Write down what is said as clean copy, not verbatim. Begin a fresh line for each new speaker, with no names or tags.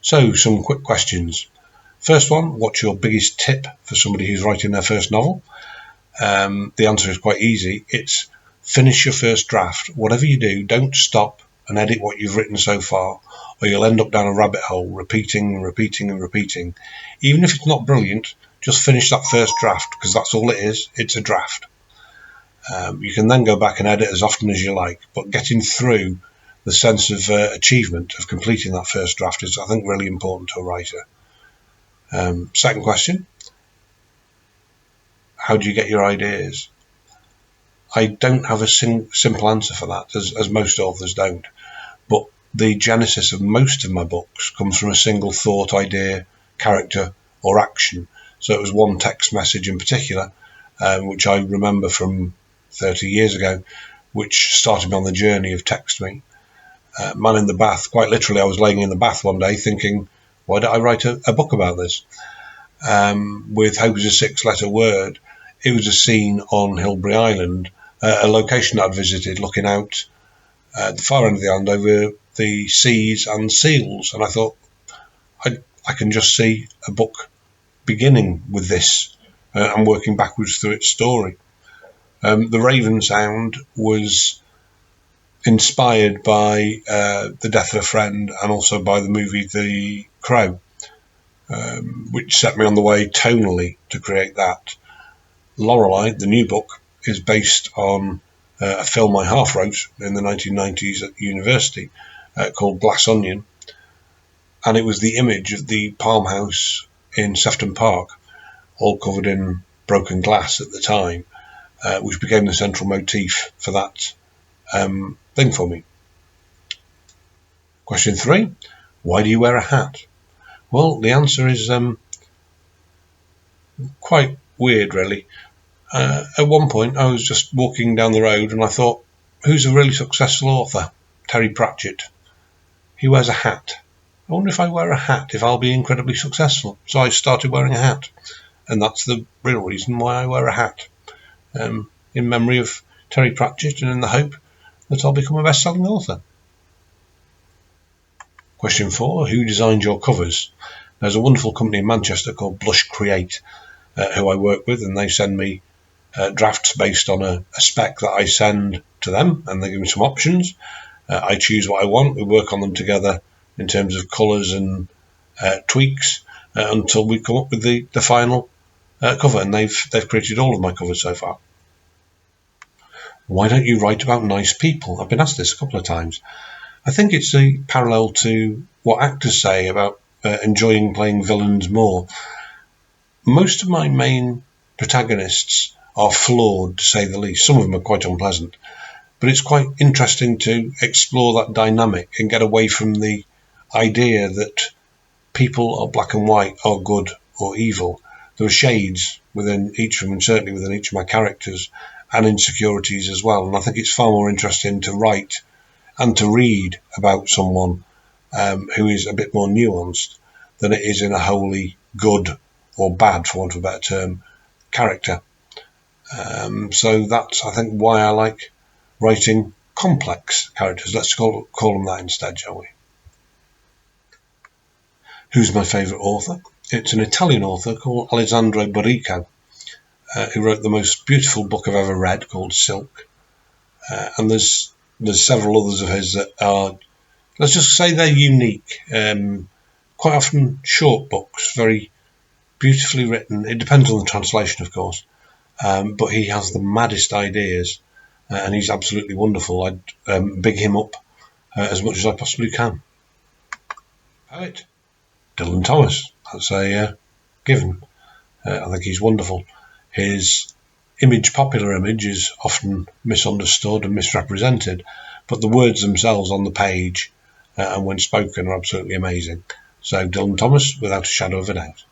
So, some quick questions. First one, what's your biggest tip for somebody who's writing their first novel? The answer is quite easy. It's finish your first draft. Whatever you do, don't stop and edit what you've written so far, or you'll end up down a rabbit hole, repeating and repeating and repeating. Even if it's not brilliant, just finish that first draft, because that's all it is. It's a draft. You can then go back and edit as often as you like, but getting through the sense of achievement of completing that first draft is, I think, really important to a writer. Second question, how do you get your ideas? I don't have a simple answer for that, as most authors don't, but the genesis of most of my books comes from a single thought, idea, character, or action. So it was one text message in particular, which I remember from 30 years ago, which started me on the journey of Text Me. Man in the Bath, quite literally, I was laying in the bath one day thinking, why don't I write a book about this? With Hope is a 6-letter word, it was a scene on Hilbre Island, a location I'd visited, looking out at the far end of the island over the seas and seals. And I thought, I can just see a book beginning with this and working backwards through its story. The Raven Sound was inspired by the death of a friend and also by the movie The Crow, which set me on the way tonally to create that. Lorelei, the new book, is based on a film I half wrote in the 1990s at university called Glass Onion, and it was the image of the Palm House in Sefton Park, all covered in broken glass at the time, which became the central motif for that thing for me. Question 3, why do you wear a hat? Well, the answer is quite weird, really. At one point, I was just walking down the road and I thought, who's a really successful author? Terry Pratchett. He wears a hat. I wonder if I wear a hat, if I'll be incredibly successful. So I started wearing a hat. And that's the real reason why I wear a hat. In memory of Terry Pratchett and in the hope that I'll become a best-selling author. Question 4, who designed your covers? There's a wonderful company in Manchester called Blush Create, who I work with, and they send me drafts based on a spec that I send to them, and they give me some options. I choose what I want. We work on them together in terms of colours and tweaks until we come up with the final cover, and they've created all of my covers so far. Why don't you write about nice people? I've been asked this a couple of times. I think it's a parallel to what actors say about enjoying playing villains more. Most of my main protagonists are flawed, to say the least. Some of them are quite unpleasant, but it's quite interesting to explore that dynamic and get away from the idea that people are black and white, are good or evil. There are shades within each of them, and certainly within each of my characters, and insecurities as well. And I think it's far more interesting to write and to read about someone who is a bit more nuanced than it is in a wholly good or bad, for want of a better term, character. So that's, I think, why I like writing complex characters. Let's call them that instead, shall we? Who's my favourite author? It's an Italian author called Alessandro Barrico, who wrote the most beautiful book I've ever read called Silk. And there's several others of his that are, let's just say they're unique. Quite often short books, very beautifully written. It depends on the translation, of course. But he has the maddest ideas, and he's absolutely wonderful. I'd big him up as much as I possibly can. Poet, Dylan Thomas. That's a given. I think he's wonderful. His popular image is often misunderstood and misrepresented, but the words themselves on the page and when spoken are absolutely amazing. So Dylan Thomas, without a shadow of a doubt.